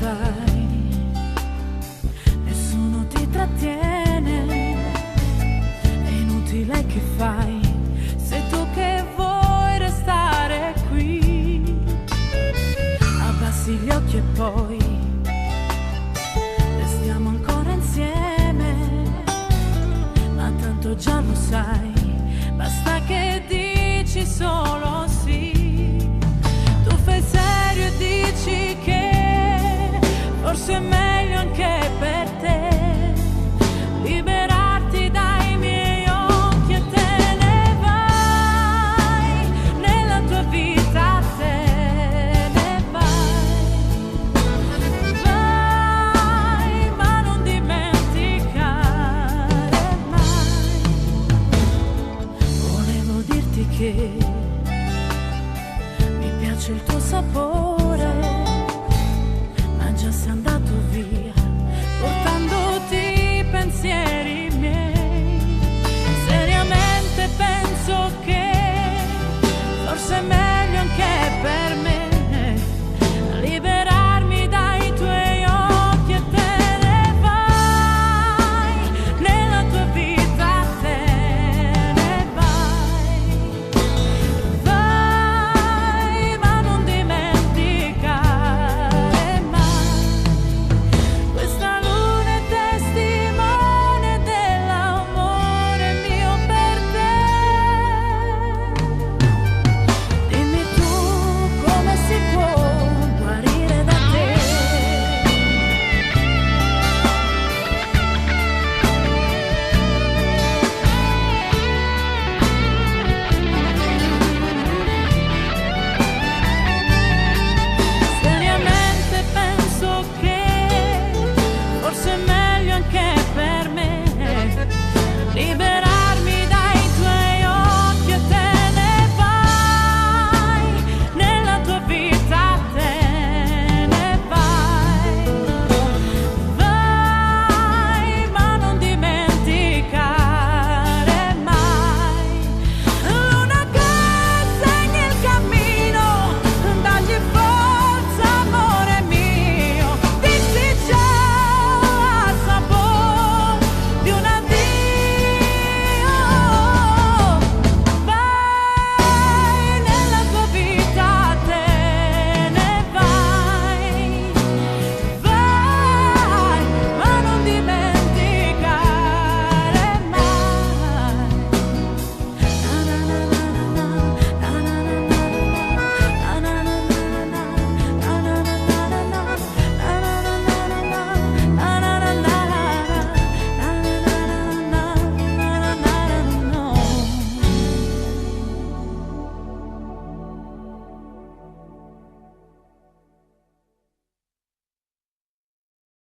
vai, nessuno ti trattiene, è inutile che fai, sei tu che vuoi restare qui. Abbassi gli occhi e poi restiamo ancora insieme, ma tanto già lo sai, basta che dici solo sì. Tu fai serio e dici che forse è meglio anche per te liberarti dai miei occhi e te ne vai, nella tua vita te ne vai, ma non dimenticare mai. Volevo dirti che mi piace il tuo sapore, ma già sei andato